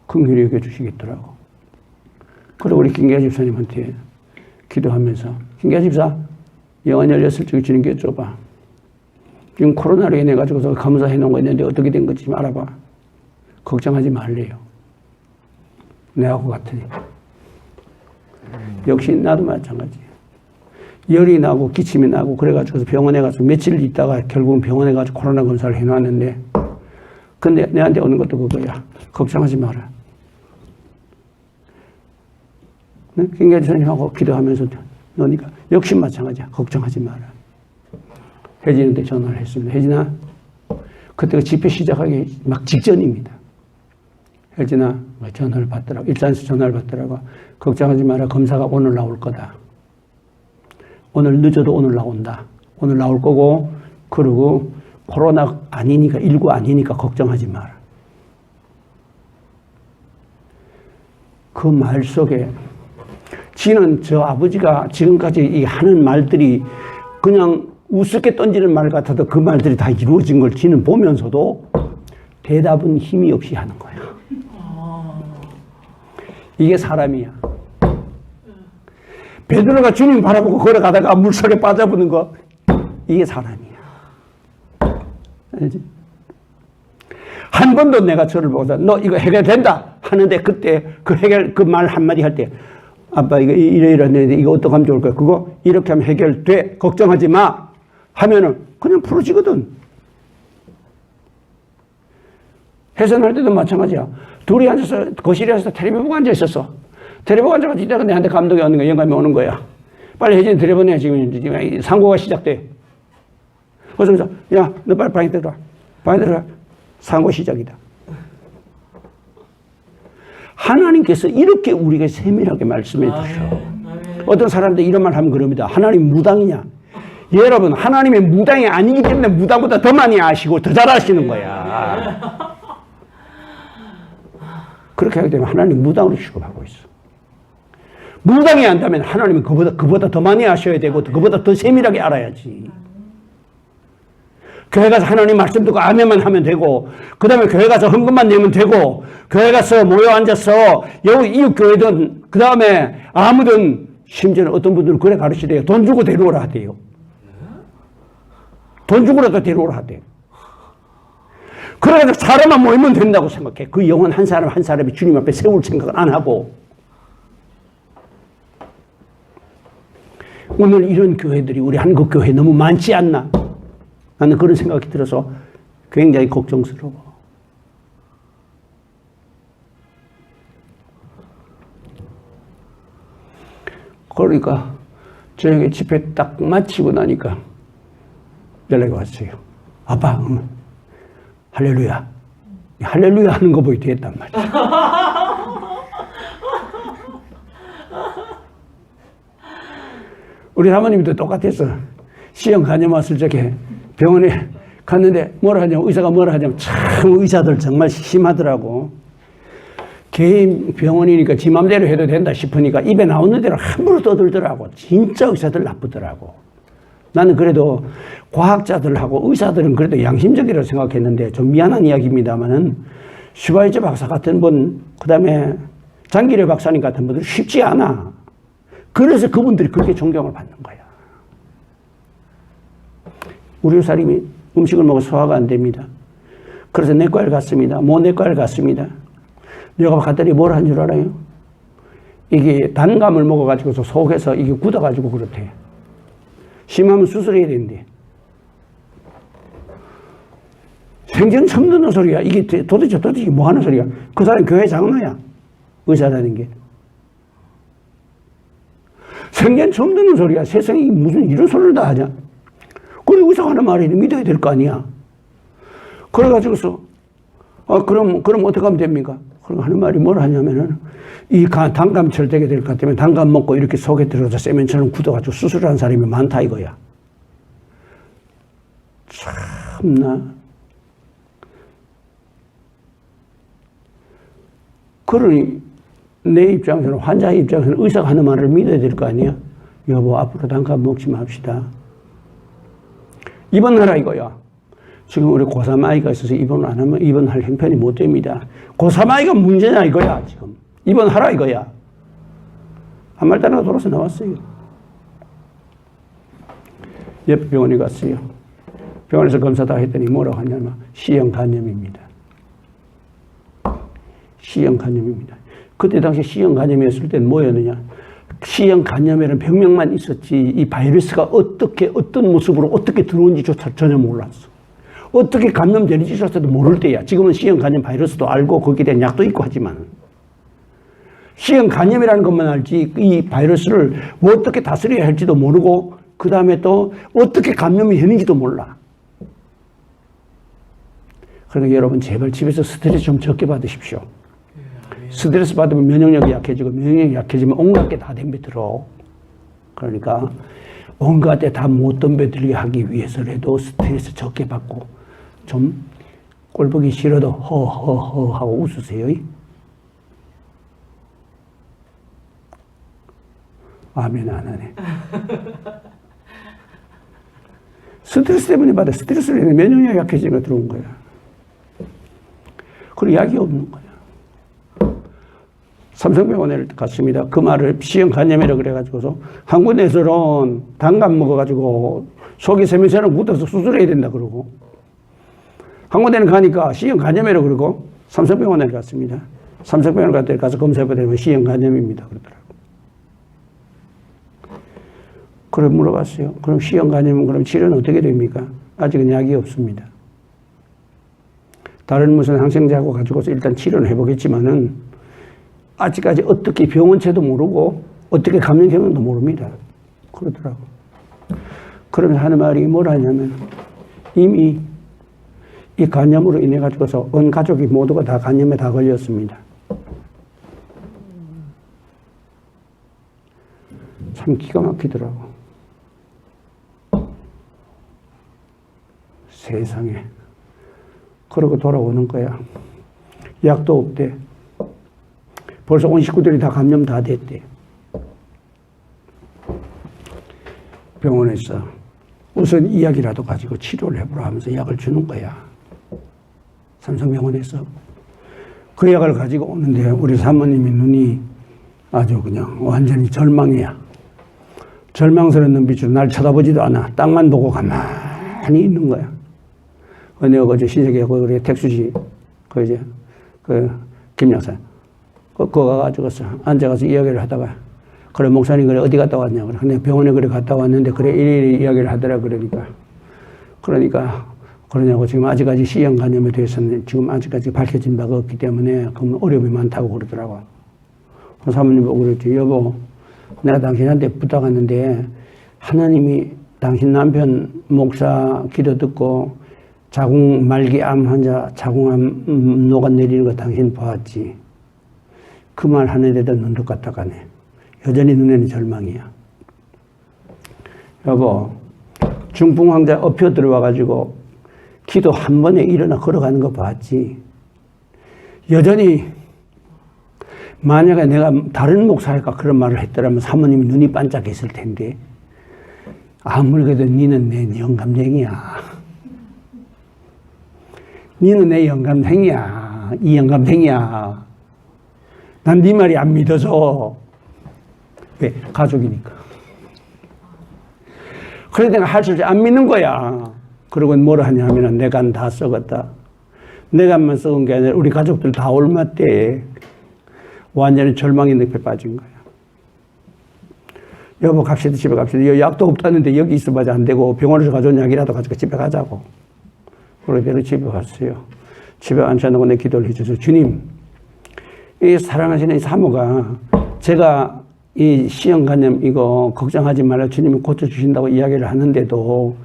[SPEAKER 2] 긍휼히 여겨주시겠더라고. 그리고 우리 김기아 집사님한테 기도하면서 김기아 집사 영안 열렸을 적에 주님께 여쭤봐. 지금 코로나로 인해 가지고서 검사해 놓은 거 있는데 어떻게 된 건지 좀 알아봐. 걱정하지 말래요. 내하고 같으니. 역시 나도 마찬가지예요. 열이 나고 기침이 나고 그래가지고 병원에 가서 며칠 있다가 결국은 병원에 가서 코로나 검사를 해놨는데 근데 내한테 오는 것도 그거야. 걱정하지 마라. 김기아 집사님하고 기도하면서 너니까 역시 마찬가지야. 걱정하지 마라. 혜진한테 전화를 했습니다. 혜진아, 그때가 집회 시작하기 막 직전입니다. 혜진아, 전화를 받더라고. 일산에서 전화를 받더라고. 걱정하지 마라. 검사가 오늘 나올 거다. 오늘 늦어도 오늘 나온다. 오늘 나올 거고, 그리고 코로나 아니니까, 19 아니니까 걱정하지 마라. 그 말 속에 지는 저 아버지가 지금까지 이 하는 말들이 그냥 우습게 던지는 말 같아도 그 말들이 다 이루어진 걸 지는 보면서도 대답은 힘이 없이 하는 거야. 이게 사람이야. 베드로가 주님 바라보고 걸어가다가 물속에 빠져버는 거, 이게 사람이야. 알지? 한 번도 내가 저를 보고서 너 이거 해결된다 하는데 그때 그 말 한마디 할 때 아빠 이거 이러이러한데 이거 어떻게 하면 좋을까? 그거 이렇게 하면 해결돼. 걱정하지 마. 하면은 그냥 풀어지거든. 해선할 때도 마찬가지야. 둘이 앉아서 거실에 앉아서 텔레비 보고 앉아 있었어. 텔레비 보고 앉아가지고 있다가 내한테 감독이 오는 거야. 영감이 오는 거야. 빨리 혜진이 들여보내. 지금 상고가 시작돼. 그래서 야, 너 빨리 방에 들어가. 방에 들어가. 상고 시작이다. 하나님께서 이렇게 우리에게 세밀하게 말씀해 주셔. 어떤 사람들 이런 말 하면 그럽니다. 하나님 무당이냐? 여러분, 하나님의 무당이 아니기 때문에 무당보다 더 많이 아시고 더 잘 아시는 거야. 그렇게 하기 때문에 하나님 무당으로 취급하고 있어. 무당이 안다면 하나님은 그보다 더 많이 아셔야 되고 그보다 더 세밀하게 알아야지. 교회 가서 하나님 말씀 듣고 아멘만 하면 되고, 그 다음에 교회 가서 헌금만 내면 되고, 교회 가서 모여 앉아서 여기 이웃 교회든 그 다음에 아무든, 심지어는 어떤 분들은 그래 가르치대요. 돈 주고 데려오라 하대요. 돈 주고라도 데려오라 하대요. 그래서 사람만 모이면 된다고 생각해. 그 영혼 한 사람 한 사람이 주님 앞에 세울 생각을 안 하고. 오늘 이런 교회들이 우리 한국 교회 너무 많지 않나? 나는 그런 생각이 들어서 굉장히 걱정스러워. 그러니까 저녁에 집회 딱 마치고 나니까 연락이 왔어요. 아빠, 할렐루야. 할렐루야 하는 거 보이 됐단 말이야. 우리 사모님도 똑같았어. 시험 간염 왔을 적에 병원에 갔는데 뭐라 하냐면, 의사가 뭐라 하냐면, 참 의사들 정말 심하더라고. 개인 병원이니까 지 맘대로 해도 된다 싶으니까 입에 나오는 대로 함부로 떠들더라고. 진짜 의사들 나쁘더라고. 나는 그래도 과학자들하고 의사들은 그래도 양심적이라고 생각했는데, 좀 미안한 이야기입니다만은 슈바이처 박사 같은 분, 그 다음에 장기래 박사님 같은 분들은 쉽지 않아. 그래서 그분들이 그렇게 존경을 받는 거야. 우리 사람이 음식을 먹어 소화가 안 됩니다. 그래서 내과를 갔습니다. 내과를 갔습니다. 내가 갔더니 뭘 한 줄 알아요? 이게 단감을 먹어가지고서 속에서 이게 굳어가지고 그렇대. 심하면 수술해야 된대. 생전 처음 듣는 소리야. 이게 도대체 뭐 하는 소리야? 그 사람 교회 장로야. 의사라는 게. 생전 처음 듣는 소리야. 세상에 무슨 이런 소리를 다 하냐? 그래, 의사가 하는 말이 믿어야 될 거 아니야. 그래가지고서, 그럼 어떻게 하면 됩니까? 그럼 하는 말이 뭘 하냐면은, 이 단감 절되게 될 것 같으면 단감 먹고 이렇게 속에 들어가서 세면처럼 굳어가지고 수술한 사람이 많다 이거야. 참나. 그러니, 내 입장에서는, 환자의 입장에서는 의사가 하는 말을 믿어야 될 거 아니야? 여보, 앞으로 단감 먹지 맙시다. 입원하라 이거야. 지금 우리 고3 아이가 있어서 입원을 안 하면 입원할 형편이 못 됩니다. 고3 아이가 문제냐 이거야, 지금. 입원하라 이거야. 한 말 따라가 돌아서 나왔어요. 옆 병원에 갔어요. 병원에서 검사 다 했더니 뭐라고 하냐면, C형 간염입니다. C형 간염입니다. 그때 당시 C형 간염이었을 때는 뭐였느냐? C형 간염에는 병명만 있었지 이 바이러스가 어떤 모습으로 어떻게 들어온지조차 전혀 몰랐어. 어떻게 감염되는지조차도 모를 때야. 지금은 C형 간염 바이러스도 알고 거기에 대한 약도 있고 하지만 C형 간염이라는 것만 알지 이 바이러스를 어떻게 다스려야 할지도 모르고 그 다음에 또 어떻게 감염이 되는지도 몰라. 그러니까 여러분 제발 집에서 스트레스 좀 적게 받으십시오. 스트레스 받으면 면역력이 약해지고 면역력이 약해지면 온갖 게 다 덤벼들어. 그러니까 온갖 게 다 못 덤벼들게 하기 위해서라도 스트레스 적게 받고 좀 꼴 보기 싫어도 허허허 하고 웃으세요. 아멘 안 하네. 스트레스 때문에 받아. 스트레스로 인해 면역력이 약해지면 들어온 거야. 그리고 약이 없는 거야. 삼성병원에 갔습니다. 그 말을 C형 간염이라고 그래가지고서 한 군데에서는 단감 먹어가지고 속이 세면처럼 굳어서 수술해야 된다 그러고 한 군데는 가니까 C형 간염이라고 그러고 삼성병원에 갔습니다. 삼성병원 갔더니 가서 검사해보더니 C형 간염입니다 그러더라고. 그래 물어봤어요. 그럼 C형 간염은 그럼 치료는 어떻게 됩니까? 아직은 약이 없습니다. 다른 무슨 항생제하고 가지고서 일단 치료는 해보겠지만은 아직까지 어떻게 병원체도 모르고 어떻게 감염 경로도 모릅니다. 그러더라고. 그러면서 하는 말이 뭐라 하냐면 이미 이 간염으로 인해 가지고서 온 가족이 모두가 다 간염에 다 걸렸습니다. 참 기가 막히더라고. 세상에. 그러고 돌아오는 거야. 약도 없대. 벌써 온 식구들이 다 감염 다 됐대. 병원에서 우선 이약이라도 가지고 치료를 해보라 하면서 약을 주는 거야. 삼성병원에서. 그 약을 가지고 오는데 우리 사모님이 눈이 아주 그냥 완전히 절망이야. 절망스러운 눈빛으로 날 쳐다보지도 않아. 땅만 보고 가만히 있는 거야. 내가 어제 신세계 그 택수지, 김 약사. 그거 가가지고 앉아가서 이야기를 하다가, 그래, 목사님, 그래, 어디 갔다 왔냐. 그래, 근데 병원에 그래 갔다 왔는데, 그래, 이리 이야기를 하더라. 그러냐고, 지금 아직까지 C형 간염에 대해서는 지금 아직까지 밝혀진 바가 없기 때문에, 그럼 어려움이 많다고 그러더라고. 사모님 보고 그랬지. 여보, 내가 당신한테 부탁하는데, 하나님이 당신 남편 목사 기도 듣고, 자궁 말기 암 환자 자궁암 녹아내리는 거 당신 봤지. 그 말 하는데도 눈도 까딱하네. 여전히 눈에는 절망이야. 여보, 중풍 환자 엎혀 들어와가지고 기도 한 번에 일어나 걸어가는 거 봤지. 여전히 만약에 내가 다른 목사가 그런 말을 했더라면 사모님이 눈이 반짝했을 텐데, 아무래도 니는 내 영감쟁이야. 니는 내 영감탱이야. 이 영감탱이야. 난 네 말이 안 믿어져. 왜? 가족이니까. 그래 내가 할 수 없이 안 믿는 거야. 그러고 뭐라 하냐 하면 내 간 다 썩었다. 내 간만 썩은 게 아니라 우리 가족들 다 옮았대. 완전히 절망의 늪에 빠진 거야. 여보 갑시다. 집에 갑시다. 약도 없다는데 여기 있어봐야 안 되고 병원에서 가져온 약이라도 가지고 집에 가자고. 그러더니 집에 갔어요. 집에 앉혀놓고 내 기도를 해줘서, 주님, 이 사랑하시는 이 사모가 제가 이 C형 간염 이거 걱정하지 말라 주님이 고쳐주신다고 이야기를 하는데도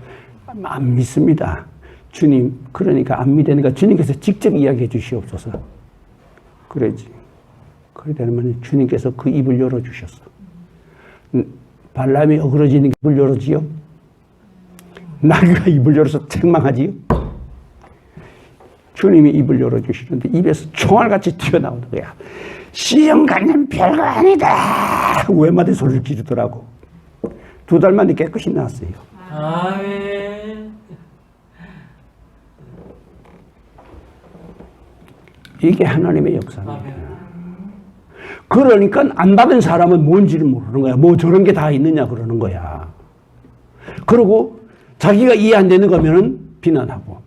[SPEAKER 2] 안 믿습니다. 주님, 그러니까 안 믿으니까 주님께서 직접 이야기해 주시옵소서. 그러지. 그러더니 주님께서 그 입을 열어주셨어. 발람이 어그러지는 입을 열어지요? 나가 입을 열어서 책망하지요? 주님이 입을 열어주시는데 입에서 총알같이 튀어나오는 거야. C형 간염 별거 아니다. 외마디 소리를 지르더라고. 2달 만에 깨끗이 나았어요.
[SPEAKER 3] 아멘.
[SPEAKER 2] 이게 하나님의 역사입니다. 그러니까 안 받은 사람은 뭔지를 모르는 거야. 뭐 저런 게 다 있느냐 그러는 거야. 그리고 자기가 이해 안 되는 거면은 비난하고.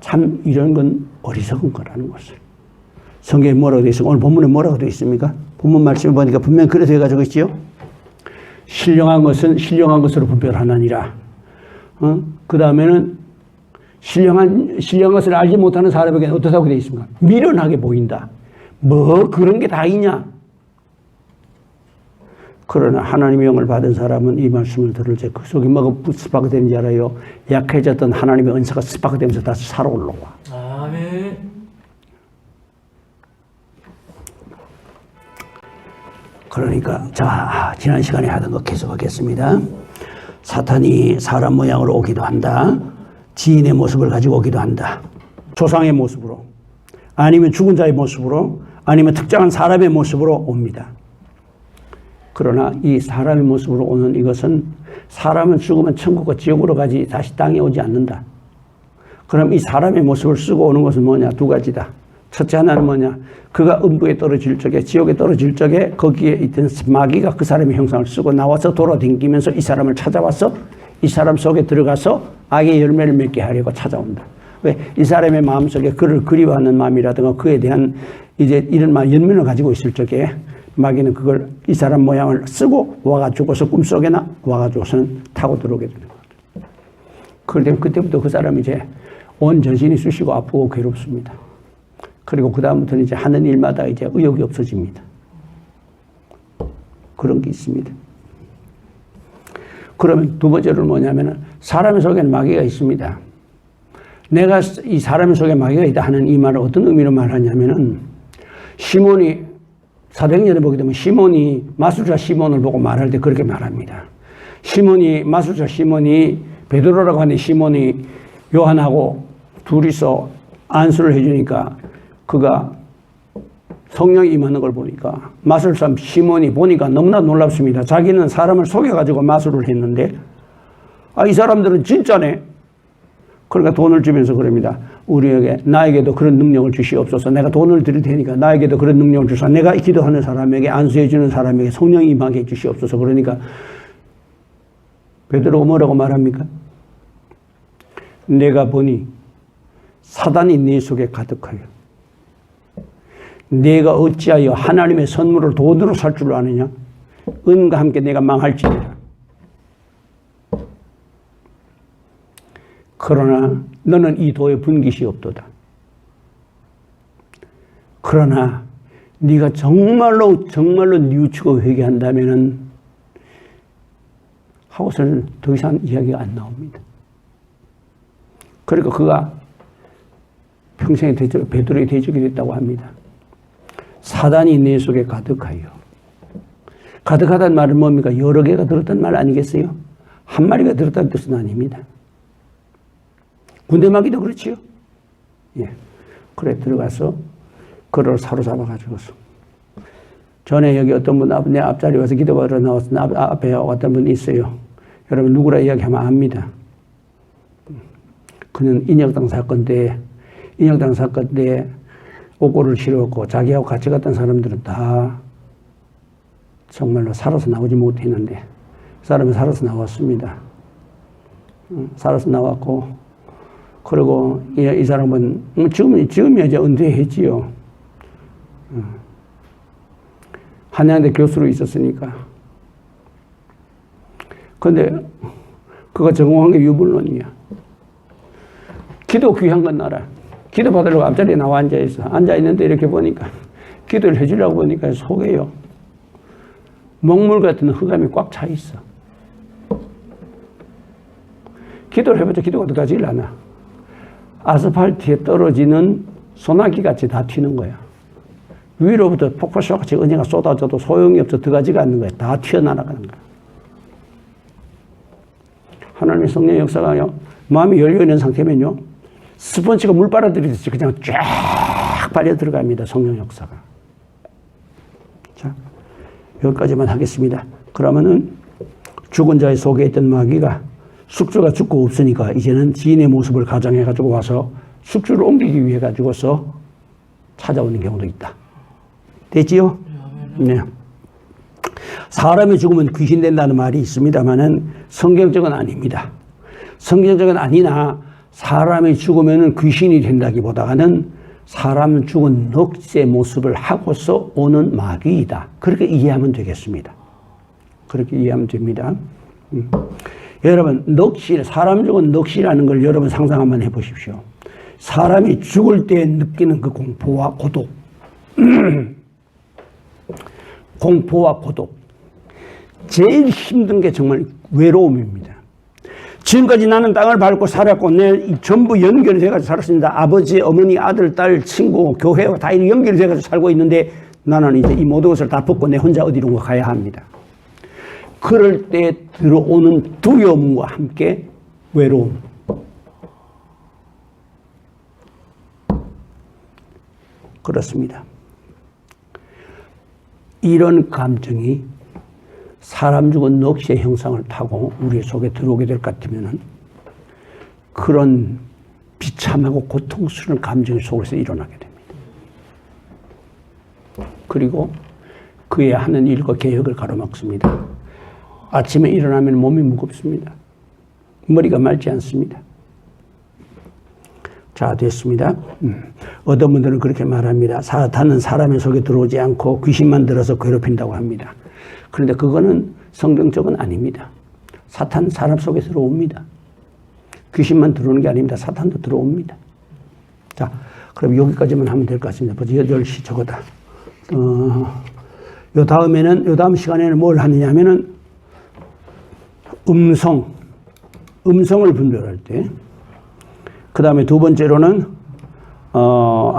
[SPEAKER 2] 참 이런 건 어리석은 거라는 것을. 성경에 뭐라고 되어 있습니까? 오늘 본문에 뭐라고 되어 있습니까? 본문 말씀을 보니까 분명히 그래서 해가지고 있지요. 신령한 것은 신령한 것으로 분별하느니라. 그 다음에는 신령한 것을 알지 못하는 사람에게 어떻다고 되어 있습니까? 미련하게 보인다. 뭐 그런 게 다 있냐? 그러나 하나님의 영을 받은 사람은 이 말씀을 들을 때 그 속에 뭐가 스파크 되는지 알아요? 약해졌던 하나님의 은사가 스파크 되면서 다시 살아 올라와.
[SPEAKER 3] 아멘.
[SPEAKER 1] 그러니까 자, 지난 시간에 하던 거 계속하겠습니다. 사탄이 사람 모양으로 오기도 한다. 지인의 모습을 가지고 오기도 한다.
[SPEAKER 2] 조상의 모습으로, 아니면 죽은 자의 모습으로, 아니면 특정한 사람의 모습으로 옵니다. 그러나 이 사람의 모습으로 오는 이것은 사람은 죽으면 천국과 지옥으로 가지 다시 땅에 오지 않는다. 그럼 이 사람의 모습을 쓰고 오는 것은 뭐냐? 2가지다. 첫째 하나는 뭐냐? 그가 음부에 떨어질 적에, 지옥에 떨어질 적에 거기에 있던 마귀가 그 사람의 형상을 쓰고 나와서 돌아다니면서 이 사람을 찾아와서 이 사람 속에 들어가서 악의 열매를 맺게 하려고 찾아온다. 왜? 이 사람의 마음속에 그를 그리워하는 마음이라든가 그에 대한 이제 이런 연민을 가지고 있을 적에 마귀는 그걸 이 사람 모양을 쓰고 와가지고서 꿈속에나 와가지고서는 타고 들어오게 되는 거예요. 그럴 그때부터 그 사람이 이제 온 전신이 쑤시고 아프고 괴롭습니다. 그리고 그 다음부터는 이제 하는 일마다 이제 의욕이 없어집니다. 그런 게 있습니다. 그러면 2번째로는 뭐냐면은 사람 속에는 마귀가 있습니다. 내가 이 사람 속에 마귀가 있다 하는 이 말을 어떤 의미로 말하냐면은 시몬이 사도행전에 보게 되면 시몬이 마술사 시몬을 보고 말할 때 그렇게 말합니다. 시몬이, 마술사 시몬이, 베드로라고 하는 시몬이 요한하고 둘이서 안수를 해주니까 그가 성령이 임하는 걸 보니까 마술사 시몬이 보니까 너무나 놀랍습니다. 자기는 사람을 속여가지고 마술을 했는데 이 사람들은 진짜네. 그러니까 돈을 주면서 그럽니다. 나에게도 그런 능력을 주시옵소서. 내가 돈을 드릴 테니까 나에게도 그런 능력을 주소서. 내가 기도하는 사람에게, 안수해주는 사람에게 성령이 임하게 주시옵소서. 그러니까 베드로가 뭐라고 말합니까? 내가 보니 사단이 네 속에 가득하여 내가 어찌하여 하나님의 선물을 돈으로 살 줄 아느냐? 은과 함께 내가 망할지니라. 그러나 너는 이 도에 분깃이 없도다. 그러나 네가 정말로 뉘우치고 회개한다면은 하고서는 더 이상 이야기가 안 나옵니다. 그러니까 그가 평생에 베드로의 대적이 됐다고 합니다. 사단이 내 속에 가득하여. 가득하다는 말은 뭡니까? 여러 개가 들었다는 말 아니겠어요? 한 마리가 들었다는 뜻은 아닙니다. 군대마귀도 그렇지요. 예. 그래 들어가서 그를 사로잡아가지고서 전에 여기 어떤 분 내 앞자리 와서 기도받으러 나왔어. 앞에 어떤 분이 있어요. 여러분 누구라 이야기하면 압니다. 그는 인혁당 사건 때 옥고를 치렀고 자기하고 같이 갔던 사람들은 다 정말로 살아서 나오지 못했는데 사람은 살아서 나왔습니다. 살아서 나왔고 그리고 이 사람은 지금이야 이제 은퇴했지요. 한양대 교수로 있었으니까. 근데 그가 전공한 게 유불론이야. 기도 귀한 건 알아. 기도 받으려고 앞자리에 나와 앉아있어. 앉아있는데 이렇게 보니까 기도를 해주려고 보니까 속에요. 먹물 같은 흑암이 꽉 차 있어. 기도를 해봤자 기도가 들어가질 않아. 아스팔트에 떨어지는 소나기 같이 다 튀는 거야. 위로부터 폭포수같이 은혜가 쏟아져도 소용이 없어 들어가지가 않는 거야. 다 튀어나가는 거야. 하나님의 성령 역사가요. 마음이 열려있는 상태면요. 스펀지가 물 빨아들이듯이 그냥 쫙 빨려 들어갑니다. 성령 역사가. 자, 여기까지만 하겠습니다. 그러면은 죽은 자의 속에 있던 마귀가 숙주가 죽고 없으니까 이제는 지인의 모습을 가장해가지고 와서 숙주를 옮기기 위해 가지고서 찾아오는 경우도 있다. 됐지요? 네. 사람이 죽으면 귀신 된다는 말이 있습니다만은 성경적은 아닙니다. 성경적은 아니나 사람이 죽으면 귀신이 된다기보다는 사람 죽은 넋의 모습을 하고서 오는 마귀이다. 그렇게 이해하면 되겠습니다. 그렇게 이해하면 됩니다. 여러분, 사람 죽은 넋이라는 걸 여러분 상상 한번 해보십시오. 사람이 죽을 때 느끼는 그 공포와 고독. 공포와 고독. 제일 힘든 게 정말 외로움입니다. 지금까지 나는 땅을 밟고 살았고 내 전부 연결이 돼가지고 살았습니다. 아버지, 어머니, 아들, 딸, 친구, 교회와 다 연결이 돼가지고 살고 있는데 나는 이제 이 모든 것을 다 벗고 내 혼자 어디론가 가야 합니다. 그럴 때 들어오는 두려움과 함께 외로움. 그렇습니다. 이런 감정이 사람 죽은 넋의 형상을 타고 우리 속에 들어오게 될 것 같으면 그런 비참하고 고통스러운 감정이 속에서 일어나게 됩니다. 그리고 그의 하는 일과 계획을 가로막습니다. 아침에 일어나면 몸이 무겁습니다. 머리가 맑지 않습니다. 자, 됐습니다. 어떤 분들은 그렇게 말합니다. 사탄은 사람의 속에 들어오지 않고 귀신만 들어서 괴롭힌다고 합니다. 그런데 그거는 성경적은 아닙니다. 사탄 사람 속에 들어옵니다. 귀신만 들어오는 게 아닙니다. 사탄도 들어옵니다. 자, 그럼 여기까지만 하면 될 것 같습니다. 벌써 8시 저거다. 요 다음 시간에는 뭘 하느냐 하면은 음성을 분별할 때. 그 다음에 두 번째로는,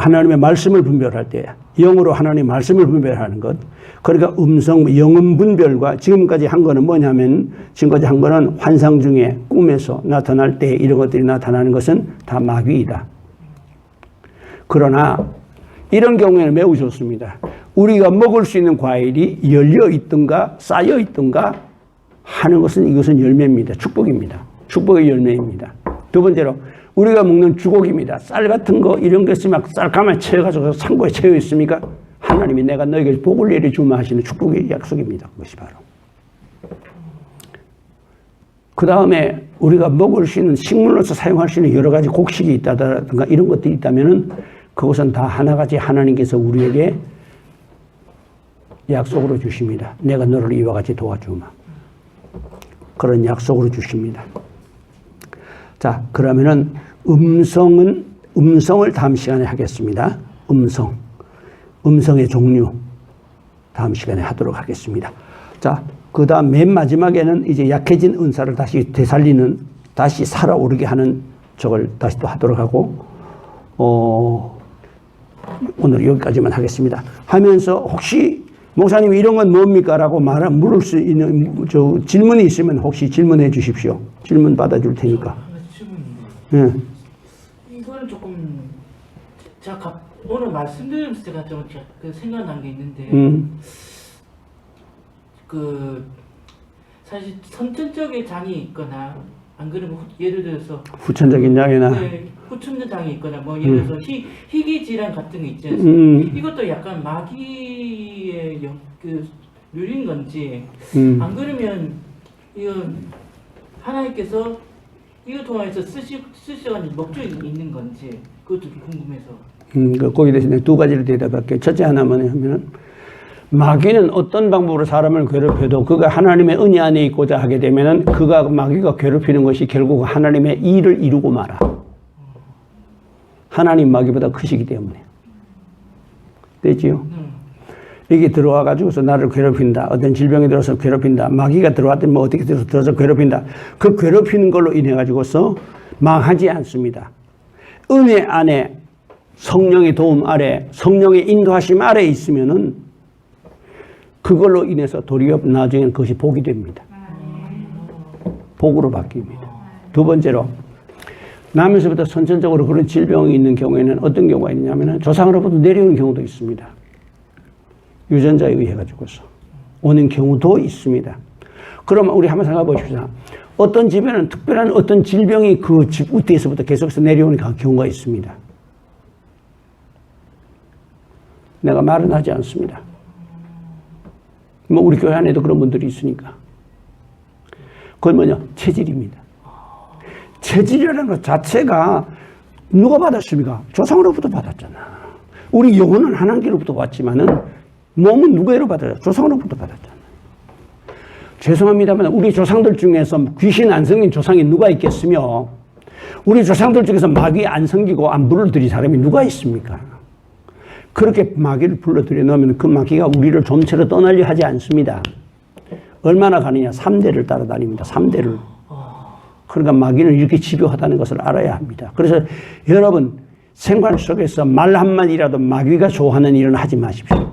[SPEAKER 2] 하나님의 말씀을 분별할 때 영으로 하나님의 말씀을 분별하는 것. 그러니까 음성, 영음 분별과 지금까지 한 거는 뭐냐면 지금까지 한 거는 환상 중에 꿈에서 나타날 때 이런 것들이 나타나는 것은 다 마귀이다. 그러나 이런 경우에는 매우 좋습니다. 우리가 먹을 수 있는 과일이 열려 있든가 쌓여 있든가 하는 것은 이것은 열매입니다. 축복입니다. 축복의 열매입니다. 두 번째로 우리가 먹는 주곡입니다. 쌀 같은 거 이런 게 있으면 쌀 가만히 채워가지고 창고에 채워 있습니까? 하나님이 내가 너에게 복을 내려주마 하시는 축복의 약속입니다. 그것이 바로. 그 다음에 우리가 먹을 수 있는 식물로서 사용할 수 있는 여러 가지 곡식이 있다든가 이런 것들이 있다면은 그것은 다 하나같이 하나님께서 우리에게 약속으로 주십니다. 내가 너를 이와 같이 도와주마. 그런 약속으로 주십니다. 자, 그러면은 음성을 다음 시간에 하겠습니다. 음성의 종류 다음 시간에 하도록 하겠습니다. 자, 그 다음 맨 마지막에는 이제 약해진 은사를 다시 되살리는, 다시 살아오르게 하는 저걸 다시 또 하도록 하고, 오늘 여기까지만 하겠습니다. 하면서 혹시 목사님 이런 건 뭡니까? 라고 물을 수 있는 질문이 있으면 혹시 질문해 주십시오. 질문 받아줄 테니까.
[SPEAKER 3] 질문인데. 이거는 조금 제가 오늘 말씀드리면서 제가 좀 생각난 게 있는데 사실 선천적인 장이 있거나 안 그러면 예를 들어서
[SPEAKER 2] 후천적인 장이나
[SPEAKER 3] 후천적 장이 있거나 뭐 예를 들어서 희귀 질환 같은 게 있지 않습니까? 이것도 약간 마귀의 류인 건지 안 그러면 이건 하나님께서 이거 통해서 쓰시는 목적이 있는 건지 그것도 좀 궁금해서.
[SPEAKER 2] 거기에 대해서 두 가지를 대답할게요. 첫째 하나만 하면은 마귀는 어떤 방법으로 사람을 괴롭혀도 그가 하나님의 은혜 안에 있고자 하게 되면은 그가 마귀가 괴롭히는 것이 결국 하나님의 일을 이루고 말아. 하나님 마귀보다 크시기 때문에. 됐지요? 이게 들어와 가지고서 나를 괴롭힌다. 어떤 질병이 들어서 괴롭힌다. 마귀가 들어왔더니 뭐 어떻게 들어서 괴롭힌다. 그 괴롭히는 걸로 인해 가지고서 망하지 않습니다. 은혜 안에 성령의 도움 아래, 성령의 인도하심 아래 있으면은 그걸로 인해서 도리어 나중에는 그것이 복이 됩니다. 복으로 바뀝니다. 두 번째로 나면서부터 선천적으로 그런 질병이 있는 경우에는 어떤 경우가 있냐면 조상으로부터 내려오는 경우도 있습니다. 유전자에 의해 가지고서 오는 경우도 있습니다. 그러면 우리 한번 생각해 보십시오. 어떤 집에는 특별한 어떤 질병이 그 집 우대에서부터 계속해서 내려오는 경우가 있습니다. 내가 말은 하지 않습니다. 뭐 우리 교회 안에도 그런 분들이 있으니까. 그건 뭐냐? 체질입니다. 체질이라는 것 자체가 누가 받았습니까? 조상으로부터 받았잖아. 우리 영혼은 하나님께로부터 왔지만은 몸은 누구로 받았어요? 조상으로부터 받았잖아. 죄송합니다만 우리 조상들 중에서 귀신 안 섬긴 조상이 누가 있겠으며 우리 조상들 중에서 마귀 안 섬기고 안 불러들인 사람이 누가 있습니까? 그렇게 마귀를 불러들여 놓으면 그 마귀가 우리를 좀처럼 떠나려 하지 않습니다. 얼마나 가느냐? 3대를 따라다닙니다. 3대를. 그러니까 마귀는 이렇게 집요하다는 것을 알아야 합니다. 그래서 여러분 생활 속에서 말 한마디라도 마귀가 좋아하는 일은 하지 마십시오.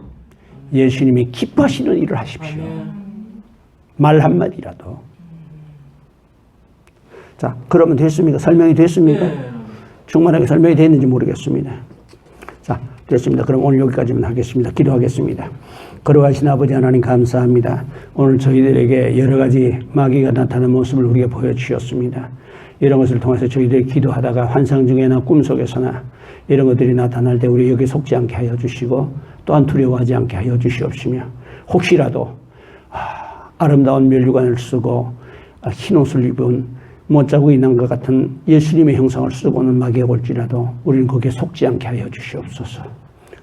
[SPEAKER 2] 예수님이 기뻐하시는 일을 하십시오. 말 한마디라도. 자, 그러면 됐습니까? 설명이 됐습니까? 충분하게 설명이 됐는지 모르겠습니다. 자, 됐습니다. 그럼 오늘 여기까지만 하겠습니다. 기도하겠습니다. 거룩하신 아버지 하나님 감사합니다. 오늘 저희들에게 여러 가지 마귀가 나타나는 모습을 우리가 보여주셨습니다. 이런 것을 통해서 저희들이 기도하다가 환상 중에나 꿈속에서나 이런 것들이 나타날 때 우리 여기에 속지 않게 하여 주시고 또한 두려워하지 않게 하여 주시옵시며 혹시라도 아름다운 면류관을 쓰고 흰 옷을 입은 못자국이 난 것 같은 예수님의 형상을 쓰고는 마귀가 올지라도 우리는 거기에 속지 않게 하여 주시옵소서.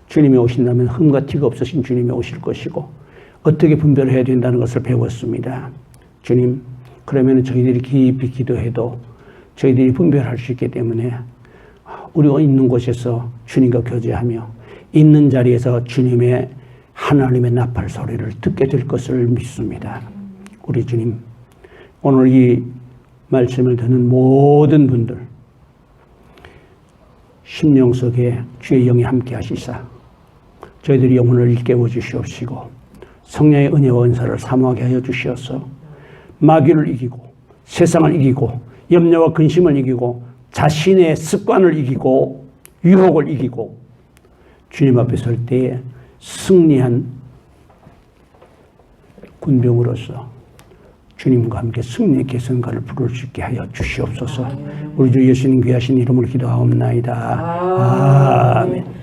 [SPEAKER 2] 주님이 오신다면 흠과 티가 없으신 주님이 오실 것이고 어떻게 분별해야 된다는 것을 배웠습니다. 주님, 그러면 저희들이 깊이 기도해도 저희들이 분별할 수 있기 때문에 우리가 있는 곳에서 주님과 교제하며 있는 자리에서 주님의 하나님의 나팔 소리를 듣게 될 것을 믿습니다. 우리 주님, 오늘 이 말씀을 듣는 모든 분들 심령 속에 주의 영이 함께 하시사 저희들이 영혼을 일깨워 주시옵시고 성령의 은혜와 은사를 사모하게 하여 주시옵소서. 마귀를 이기고 세상을 이기고 염려와 근심을 이기고 자신의 습관을 이기고 유혹을 이기고 주님 앞에 설 때에 승리한 군병으로서 주님과 함께 승리의 계승가를 부를 수 있게 하여 주시옵소서. 우리 주 예수님 귀하신 이름으로 기도하옵나이다. 아멘.